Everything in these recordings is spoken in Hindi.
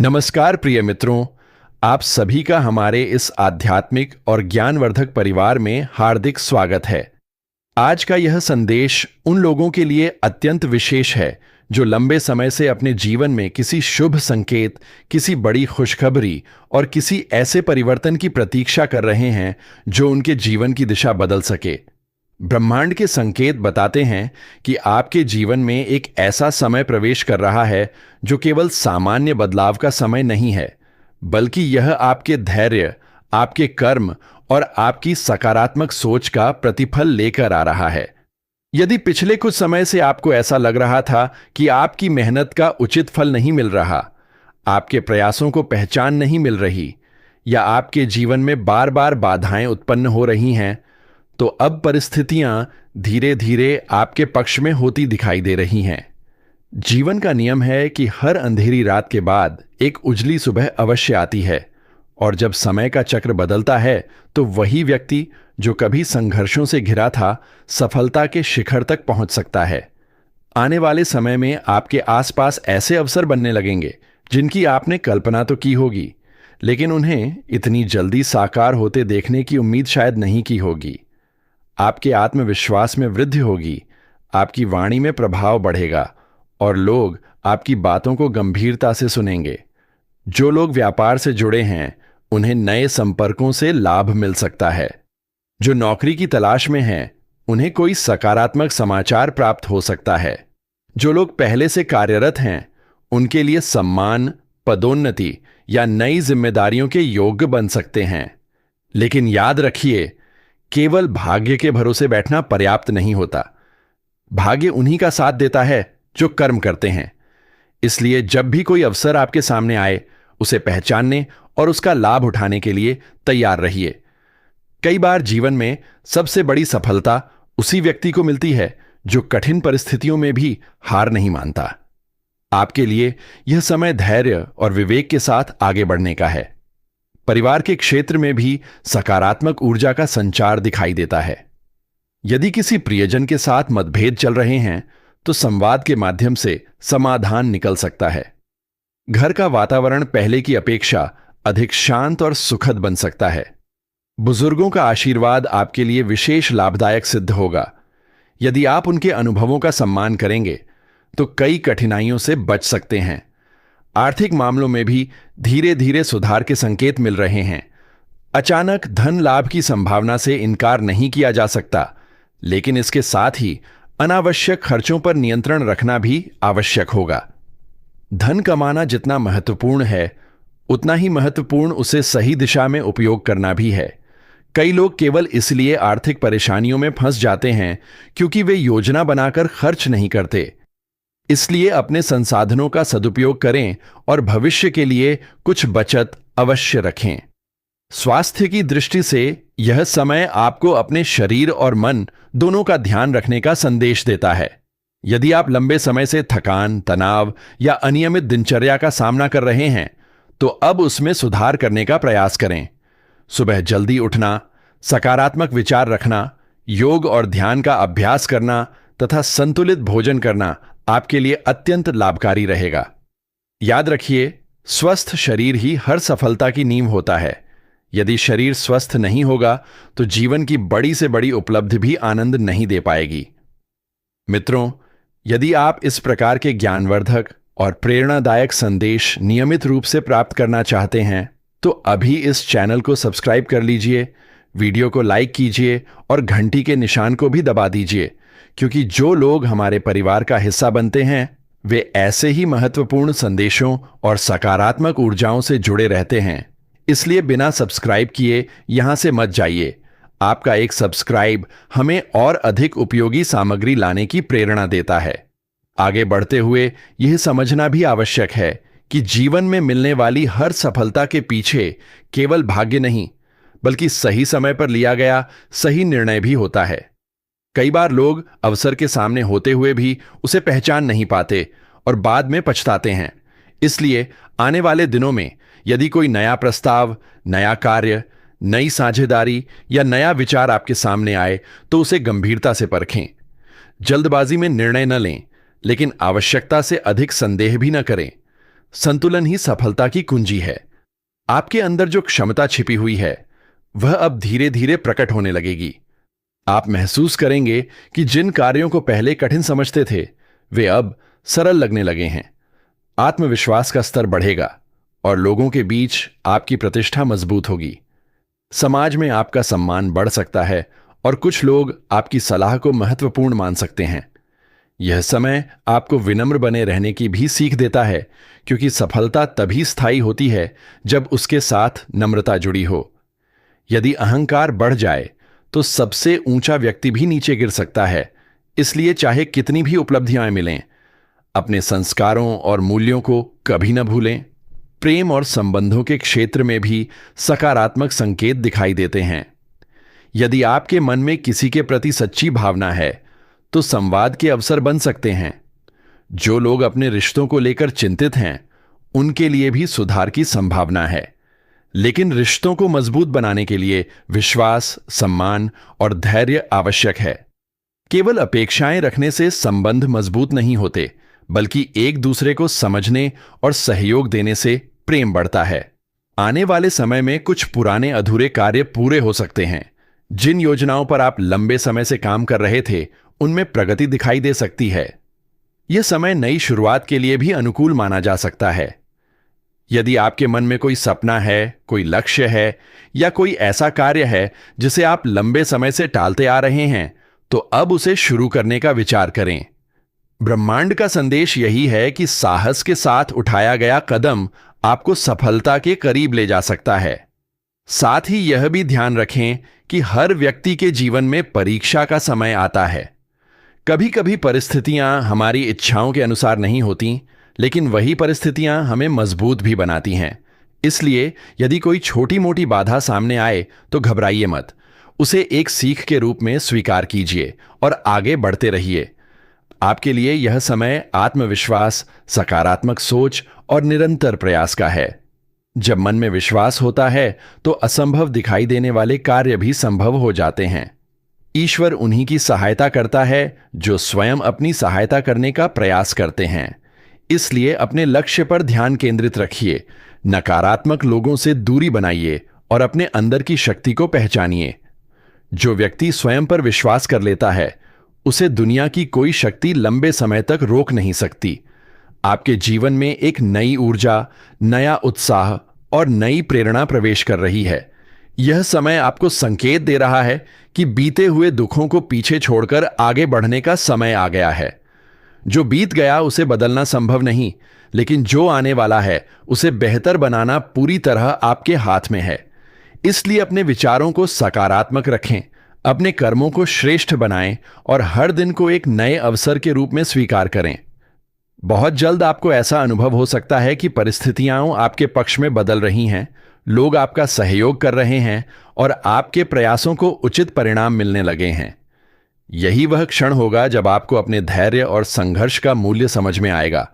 नमस्कार प्रिय मित्रों, आप सभी का हमारे इस आध्यात्मिक और ज्ञानवर्धक परिवार में हार्दिक स्वागत है। आज का यह संदेश उन लोगों के लिए अत्यंत विशेष है जो लंबे समय से अपने जीवन में किसी शुभ संकेत, किसी बड़ी खुशखबरी और किसी ऐसे परिवर्तन की प्रतीक्षा कर रहे हैं जो उनके जीवन की दिशा बदल सके। ब्रह्मांड के संकेत बताते हैं कि आपके जीवन में एक ऐसा समय प्रवेश कर रहा है जो केवल सामान्य बदलाव का समय नहीं है, बल्कि यह आपके धैर्य, आपके कर्म और आपकी सकारात्मक सोच का प्रतिफल लेकर आ रहा है। यदि पिछले कुछ समय से आपको ऐसा लग रहा था कि आपकी मेहनत का उचित फल नहीं मिल रहा, आपके प्रयासों को पहचान नहीं मिल रही, या आपके जीवन में बार बार बाधाएं उत्पन्न हो रही हैं, तो अब परिस्थितियां धीरे धीरे आपके पक्ष में होती दिखाई दे रही हैं। जीवन का नियम है कि हर अंधेरी रात के बाद एक उजली सुबह अवश्य आती है, और जब समय का चक्र बदलता है तो वही व्यक्ति जो कभी संघर्षों से घिरा था, सफलता के शिखर तक पहुंच सकता है। आने वाले समय में आपके आसपास ऐसे अवसर बनने लगेंगे जिनकी आपने कल्पना तो की होगी, लेकिन उन्हें इतनी जल्दी साकार होते देखने की उम्मीद शायद नहीं की होगी। आपके आत्मविश्वास में वृद्धि होगी, आपकी वाणी में प्रभाव बढ़ेगा और लोग आपकी बातों को गंभीरता से सुनेंगे। जो लोग व्यापार से जुड़े हैं, उन्हें नए संपर्कों से लाभ मिल सकता है। जो नौकरी की तलाश में हैं, उन्हें कोई सकारात्मक समाचार प्राप्त हो सकता है। जो लोग पहले से कार्यरत हैं, उनके लिए सम्मान, पदोन्नति या नई जिम्मेदारियों के योग्य बन सकते हैं। लेकिन याद रखिए, केवल भाग्य के भरोसे बैठना पर्याप्त नहीं होता। भाग्य उन्हीं का साथ देता है जो कर्म करते हैं। इसलिए जब भी कोई अवसर आपके सामने आए, उसे पहचानने और उसका लाभ उठाने के लिए तैयार रहिए। कई बार जीवन में सबसे बड़ी सफलता उसी व्यक्ति को मिलती है जो कठिन परिस्थितियों में भी हार नहीं मानता। आपके लिए यह समय धैर्य और विवेक के साथ आगे बढ़ने का है। परिवार के क्षेत्र में भी सकारात्मक ऊर्जा का संचार दिखाई देता है। यदि किसी प्रियजन के साथ मतभेद चल रहे हैं, तो संवाद के माध्यम से समाधान निकल सकता है। घर का वातावरण पहले की अपेक्षा अधिक शांत और सुखद बन सकता है। बुजुर्गों का आशीर्वाद आपके लिए विशेष लाभदायक सिद्ध होगा। यदि आप उनके अनुभवों का सम्मान करेंगे, तो कई कठिनाइयों से बच सकते हैं। आर्थिक मामलों में भी धीरे धीरे सुधार के संकेत मिल रहे हैं। अचानक धन लाभ की संभावना से इनकार नहीं किया जा सकता, लेकिन इसके साथ ही अनावश्यक खर्चों पर नियंत्रण रखना भी आवश्यक होगा। धन कमाना जितना महत्वपूर्ण है, उतना ही महत्वपूर्ण उसे सही दिशा में उपयोग करना भी है। कई लोग केवल इसलिए आर्थिक परेशानियों में फंस जाते हैं क्योंकि वे योजना बनाकर खर्च नहीं करते। इसलिए अपने संसाधनों का सदुपयोग करें और भविष्य के लिए कुछ बचत अवश्य रखें। स्वास्थ्य की दृष्टि से यह समय आपको अपने शरीर और मन दोनों का ध्यान रखने का संदेश देता है। यदि आप लंबे समय से थकान, तनाव या अनियमित दिनचर्या का सामना कर रहे हैं, तो अब उसमें सुधार करने का प्रयास करें। सुबह जल्दी उठना, सकारात्मक विचार रखना, योग और ध्यान का अभ्यास करना तथा संतुलित भोजन करना आपके लिए अत्यंत लाभकारी रहेगा। याद रखिए, स्वस्थ शरीर ही हर सफलता की नींव होता है। यदि शरीर स्वस्थ नहीं होगा, तो जीवन की बड़ी से बड़ी उपलब्धि भी आनंद नहीं दे पाएगी। मित्रों, यदि आप इस प्रकार के ज्ञानवर्धक और प्रेरणादायक संदेश नियमित रूप से प्राप्त करना चाहते हैं, तो अभी इस चैनल को सब्सक्राइब कर लीजिए, वीडियो को लाइक कीजिए और घंटी के निशान को भी दबा दीजिए, क्योंकि जो लोग हमारे परिवार का हिस्सा बनते हैं, वे ऐसे ही महत्वपूर्ण संदेशों और सकारात्मक ऊर्जाओं से जुड़े रहते हैं। इसलिए बिना सब्सक्राइब किए यहां से मत जाइए। आपका एक सब्सक्राइब हमें और अधिक उपयोगी सामग्री लाने की प्रेरणा देता है। आगे बढ़ते हुए यह समझना भी आवश्यक है कि जीवन में मिलने वाली हर सफलता के पीछे केवल भाग्य नहीं, बल्कि सही समय पर लिया गया सही निर्णय भी होता है। कई बार लोग अवसर के सामने होते हुए भी उसे पहचान नहीं पाते और बाद में पछताते हैं। इसलिए आने वाले दिनों में यदि कोई नया प्रस्ताव, नया कार्य, नई साझेदारी या नया विचार आपके सामने आए, तो उसे गंभीरता से परखें। जल्दबाजी में निर्णय न लें, लेकिन आवश्यकता से अधिक संदेह भी न करें। संतुलन ही सफलता की कुंजी है। आपके अंदर जो क्षमता छिपी हुई है वह अब धीरे धीरे प्रकट होने लगेगी। आप महसूस करेंगे कि जिन कार्यों को पहले कठिन समझते थे वे अब सरल लगने लगे हैं। आत्मविश्वास का स्तर बढ़ेगा और लोगों के बीच आपकी प्रतिष्ठा मजबूत होगी। समाज में आपका सम्मान बढ़ सकता है और कुछ लोग आपकी सलाह को महत्वपूर्ण मान सकते हैं। यह समय आपको विनम्र बने रहने की भी सीख देता है, क्योंकि सफलता तभी स्थायी होती है जब उसके साथ नम्रता जुड़ी हो। यदि अहंकार बढ़ जाए तो सबसे ऊंचा व्यक्ति भी नीचे गिर सकता है। इसलिए चाहे कितनी भी उपलब्धियां मिलें, अपने संस्कारों और मूल्यों को कभी न भूलें। प्रेम और संबंधों के क्षेत्र में भी सकारात्मक संकेत दिखाई देते हैं। यदि आपके मन में किसी के प्रति सच्ची भावना है तो संवाद के अवसर बन सकते हैं। जो लोग अपने रिश्तों को लेकर चिंतित हैं उनके लिए भी सुधार की संभावना है। लेकिन रिश्तों को मजबूत बनाने के लिए विश्वास, सम्मान और धैर्य आवश्यक है। केवल अपेक्षाएं रखने से संबंध मजबूत नहीं होते, बल्कि एक दूसरे को समझने और सहयोग देने से प्रेम बढ़ता है। आने वाले समय में कुछ पुराने अधूरे कार्य पूरे हो सकते हैं। जिन योजनाओं पर आप लंबे समय से काम कर रहे थे उनमें प्रगति दिखाई दे सकती है। यह समय नई शुरुआत के लिए भी अनुकूल माना जा सकता है। यदि आपके मन में कोई सपना है, कोई लक्ष्य है या कोई ऐसा कार्य है जिसे आप लंबे समय से टालते आ रहे हैं, तो अब उसे शुरू करने का विचार करें। ब्रह्मांड का संदेश यही है कि साहस के साथ उठाया गया कदम आपको सफलता के करीब ले जा सकता है। साथ ही यह भी ध्यान रखें कि हर व्यक्ति के जीवन में परीक्षा का समय आता है। कभी कभी परिस्थितियां हमारी इच्छाओं के अनुसार नहीं होती, लेकिन वही परिस्थितियां हमें मजबूत भी बनाती हैं। इसलिए यदि कोई छोटी मोटी बाधा सामने आए तो घबराइए मत। उसे एक सीख के रूप में स्वीकार कीजिए और आगे बढ़ते रहिए। आपके लिए यह समय आत्मविश्वास, सकारात्मक सोच और निरंतर प्रयास का है। जब मन में विश्वास होता है तो असंभव दिखाई देने वाले कार्य भी संभव हो जाते हैं। ईश्वर उन्हीं की सहायता करता है जो स्वयं अपनी सहायता करने का प्रयास करते हैं। इसलिए अपने लक्ष्य पर ध्यान केंद्रित रखिए, नकारात्मक लोगों से दूरी बनाइए और अपने अंदर की शक्ति को पहचानिए। जो व्यक्ति स्वयं पर विश्वास कर लेता है उसे दुनिया की कोई शक्ति लंबे समय तक रोक नहीं सकती। आपके जीवन में एक नई ऊर्जा, नया उत्साह और नई प्रेरणा प्रवेश कर रही है। यह समय आपको संकेत दे रहा है कि बीते हुए दुखों को पीछे छोड़कर आगे बढ़ने का समय आ गया है। जो बीत गया उसे बदलना संभव नहीं, लेकिन जो आने वाला है उसे बेहतर बनाना पूरी तरह आपके हाथ में है। इसलिए अपने विचारों को सकारात्मक रखें, अपने कर्मों को श्रेष्ठ बनाएं और हर दिन को एक नए अवसर के रूप में स्वीकार करें। बहुत जल्द आपको ऐसा अनुभव हो सकता है कि परिस्थितियां आपके पक्ष में बदल रही हैं, लोग आपका सहयोग कर रहे हैं और आपके प्रयासों को उचित परिणाम मिलने लगे हैं। यही वह क्षण होगा जब आपको अपने धैर्य और संघर्ष का मूल्य समझ में आएगा।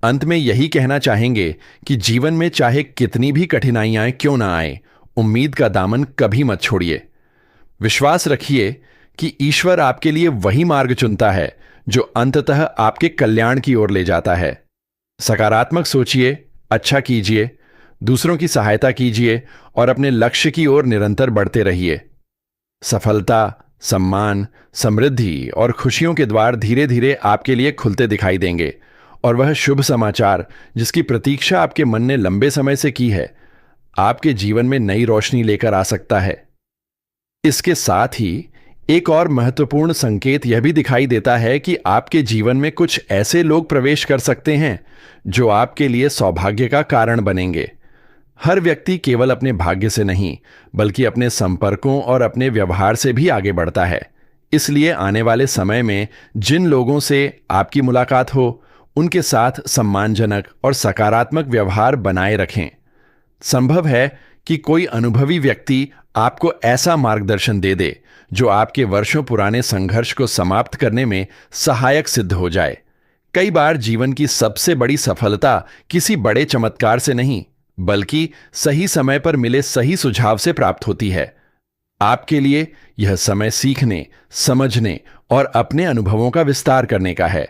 अंत में यही कहना चाहेंगे कि जीवन में चाहे कितनी भी कठिनाइयां क्यों ना आए, उम्मीद का दामन कभी मत छोड़िए। विश्वास रखिए कि ईश्वर आपके लिए वही मार्ग चुनता है जो अंततः आपके कल्याण की ओर ले जाता है। सकारात्मक सोचिए, अच्छा कीजिए, दूसरों की सहायता कीजिए और अपने लक्ष्य की ओर निरंतर बढ़ते रहिए। सफलता, सम्मान, समृद्धि और खुशियों के द्वार धीरे धीरे आपके लिए खुलते दिखाई देंगे और वह शुभ समाचार जिसकी प्रतीक्षा आपके मन ने लंबे समय से की है, आपके जीवन में नई रोशनी लेकर आ सकता है। इसके साथ ही एक और महत्वपूर्ण संकेत यह भी दिखाई देता है कि आपके जीवन में कुछ ऐसे लोग प्रवेश कर सकते हैं जो आपके लिए सौभाग्य का कारण बनेंगे। हर व्यक्ति केवल अपने भाग्य से नहीं, बल्कि अपने संपर्कों और अपने व्यवहार से भी आगे बढ़ता है। इसलिए आने वाले समय में जिन लोगों से आपकी मुलाकात हो, उनके साथ सम्मानजनक और सकारात्मक व्यवहार बनाए रखें। संभव है कि कोई अनुभवी व्यक्ति आपको ऐसा मार्गदर्शन दे दे जो आपके वर्षों पुराने संघर्ष को समाप्त करने में सहायक सिद्ध हो जाए। कई बार जीवन की सबसे बड़ी सफलता किसी बड़े चमत्कार से नहीं, बल्कि सही समय पर मिले सही सुझाव से प्राप्त होती है। आपके लिए यह समय सीखने, समझने और अपने अनुभवों का विस्तार करने का है।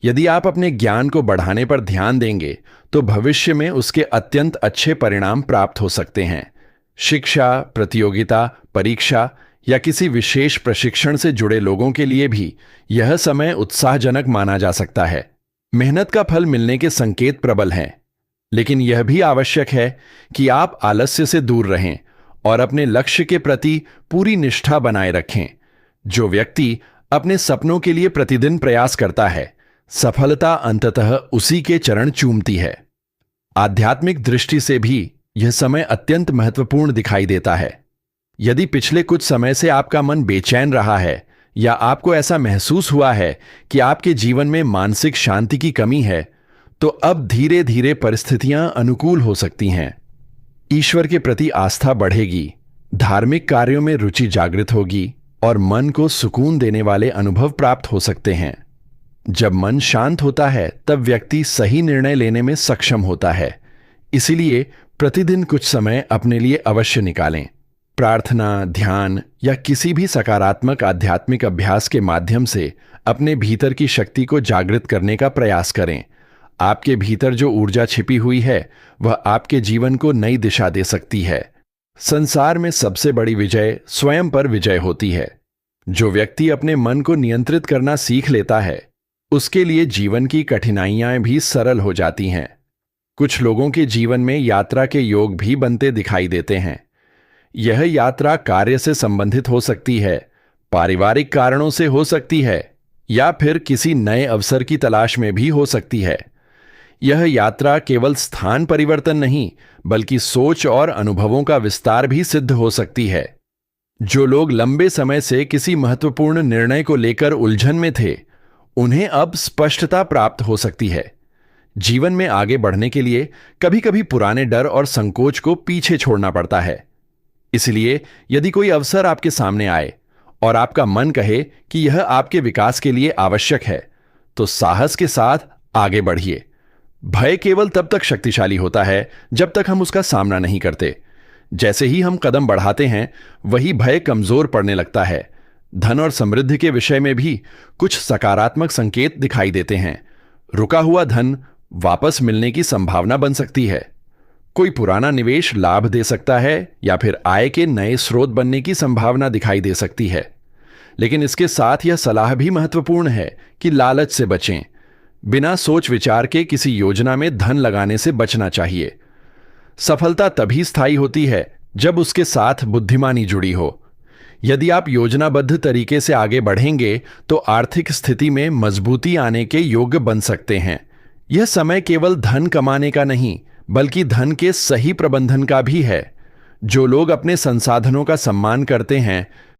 यदि आप अपने ज्ञान को बढ़ाने पर ध्यान देंगे तो भविष्य में उसके अत्यंत अच्छे परिणाम प्राप्त हो सकते हैं। शिक्षा, प्रतियोगिता, परीक्षा या किसी विशेष प्रशिक्षण से जुड़े लोगों के लिए भी यह समय उत्साहजनक माना जा सकता है। मेहनत का फल मिलने के संकेत प्रबल हैं, लेकिन यह भी आवश्यक है कि आप आलस्य से दूर रहें और अपने लक्ष्य के प्रति पूरी निष्ठा बनाए रखें। जो व्यक्ति अपने सपनों के लिए प्रतिदिन प्रयास करता है, सफलता अंततः उसी के चरण चूमती है। आध्यात्मिक दृष्टि से भी यह समय अत्यंत महत्वपूर्ण दिखाई देता है। यदि पिछले कुछ समय से आपका मन बेचैन रहा है या आपको ऐसा महसूस हुआ है कि आपके जीवन में मानसिक शांति की कमी है, तो अब धीरे धीरे परिस्थितियां अनुकूल हो सकती हैं। ईश्वर के प्रति आस्था बढ़ेगी, धार्मिक कार्यों में रुचि जागृत होगी और मन को सुकून देने वाले अनुभव प्राप्त हो सकते हैं। जब मन शांत होता है तब व्यक्ति सही निर्णय लेने में सक्षम होता है। इसीलिए प्रतिदिन कुछ समय अपने लिए अवश्य निकालें। प्रार्थना, ध्यान या किसी भी सकारात्मक आध्यात्मिक अभ्यास के माध्यम से अपने भीतर की शक्ति को जागृत करने का प्रयास करें। आपके भीतर जो ऊर्जा छिपी हुई है वह आपके जीवन को नई दिशा दे सकती है। संसार में सबसे बड़ी विजय स्वयं पर विजय होती है। जो व्यक्ति अपने मन को नियंत्रित करना सीख लेता है, उसके लिए जीवन की कठिनाइयां भी सरल हो जाती हैं। कुछ लोगों के जीवन में यात्रा के योग भी बनते दिखाई देते हैं। यह यात्रा कार्य से संबंधित हो सकती है, पारिवारिक कारणों से हो सकती है या फिर किसी नए अवसर की तलाश में भी हो सकती है। यह यात्रा केवल स्थान परिवर्तन नहीं, बल्कि सोच और अनुभवों का विस्तार भी सिद्ध हो सकती है। जो लोग लंबे समय से किसी महत्वपूर्ण निर्णय को लेकर उलझन में थे, उन्हें अब स्पष्टता प्राप्त हो सकती है। जीवन में आगे बढ़ने के लिए कभी कभी पुराने डर और संकोच को पीछे छोड़ना पड़ता है। इसलिए यदि कोई अवसर आपके सामने आए और आपका मन कहे कि यह आपके विकास के लिए आवश्यक है, तो साहस के साथ आगे बढ़िए। भय केवल तब तक शक्तिशाली होता है जब तक हम उसका सामना नहीं करते। जैसे ही हम कदम बढ़ाते हैं, वही भय कमजोर पड़ने लगता है। धन और समृद्धि के विषय में भी कुछ सकारात्मक संकेत दिखाई देते हैं। रुका हुआ धन वापस मिलने की संभावना बन सकती है। कोई पुराना निवेश लाभ दे सकता है या फिर आय के नए स्रोत बनने की संभावना दिखाई दे सकती है। लेकिन इसके साथ यह सलाह भी महत्वपूर्ण है कि लालच से बचें। बिना सोच विचार के किसी योजना में धन लगाने से बचना चाहिए। सफलता तभी स्थायी होती है जब उसके साथ बुद्धिमानी जुड़ी हो। यदि आप योजनाबद्ध तरीके से आगे बढ़ेंगे तो आर्थिक स्थिति में मजबूती आने के योग्य बन सकते हैं। यह समय केवल धन कमाने का नहीं, बल्कि धन के सही प्रबंधन का भी है। जो लोग अपने संसाधनों का सम्मान करते हैं,